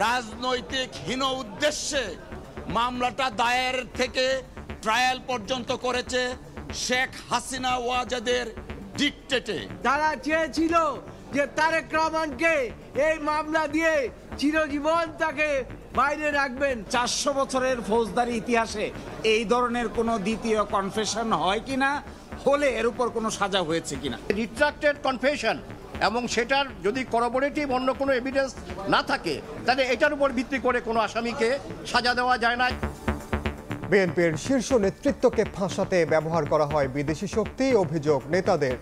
রাজনৈতিক হীন উদ্দেশ্যে মামলাটা দায়ের থেকে ট্রায়াল পর্যন্ত করেছে শেখ হাসিনা ওয়াজেদের ডিক্টেটে। তারা চেয়েছিল যে তারেক রহমানকে এই মামলা দিয়ে চিরজীবন তাকে বাইরে রাখবেন। 400 বছরের ফৌজদারি ইতিহাসে এই ধরনের কোনো দ্বিতীয় কনফেশন হয় কিনা, হলে এর উপর কোনো সাজা হয়েছে কিনা। রিট্রাক্টেড কনফেশন এবং সেটার যদি করবোরেটিভ অন্য কোনো এভিডেন্স না থাকে তাহলে এটার উপর ভিত্তি করে কোনো আসামিকে সাজা দেওয়া যায় না। বিএনপির শীর্ষ নেতৃত্বকে ফাঁসাতে ব্যবহার করা হয় বিদেশি শক্তি, অভিযোগ নেতাদের।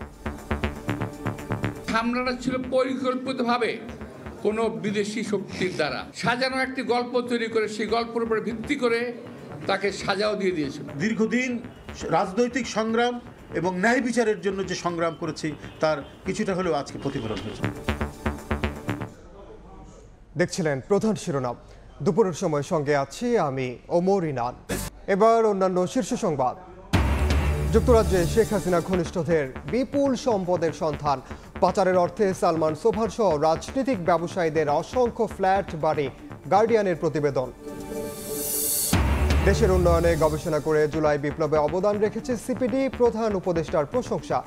হামলাটা ছিল পরিকল্পিতভাবে কোনো বিদেশি শক্তির দ্বারা সাজানো একটি গল্প তৈরি করে সেই গল্পের উপর ভিত্তি করে তাকে সাজাও দিয়ে দিয়েছিল। দীর্ঘদিন রাজনৈতিক সংগ্রাম এবং ন্যায় বিচারের জন্য যে সংগ্রাম করেছি তার কিছুটা হলেও আজকে প্রতিফলন হয়েছে। দেখছিলেন প্রধান শিরোনাম। দুপুরের সময় সঙ্গে আছি আমি ওমর ইনান। এবার অন্যান্য শীর্ষ সংবাদ। যুক্তরাজ্যে শেখ হাসিনা ঘনিষ্ঠদের বিপুল সম্পদের সন্ধান। পাচারের অর্থে সালমান সোভার সহ রাজনৈতিক ব্যবসায়ীদের অসংখ্য ফ্ল্যাট, বাড়ি। গার্ডিয়ানের প্রতিবেদন। দেশের উন্নয়নে গবেষণা করে জুলাই বিপ্লবে অবদান রেখেছে সিপিডি, প্রধান উপদেষ্টার প্রশংসা।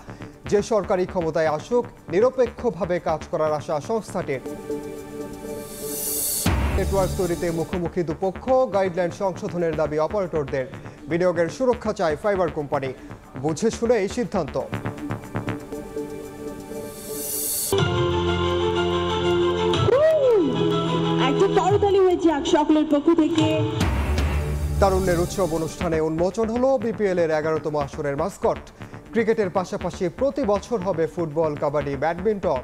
যে সরকারি ক্ষমতায় আসুক নিরপেক্ষভাবে কাজ করার আশা সংস্থাটির। নেটওয়ার্ক তৈরিতে মুখোমুখি দুপক্ষ, গাইডলাইন সংশোধনের দাবি অপারেটরদের। বিনিয়োগের সুরক্ষা চায় ফাইবার কোম্পানি, বুঝে শুনে এই সিদ্ধান্ত। তারুণ্যের উৎসব অনুষ্ঠানে উন্মোচন হলো বিপিএল এর 11তম আসরের মাস্কট। ক্রিকেটের পাশাপাশি প্রতি বছর হবে ফুটবল, কাবাডি, ব্যাডমিন্টন।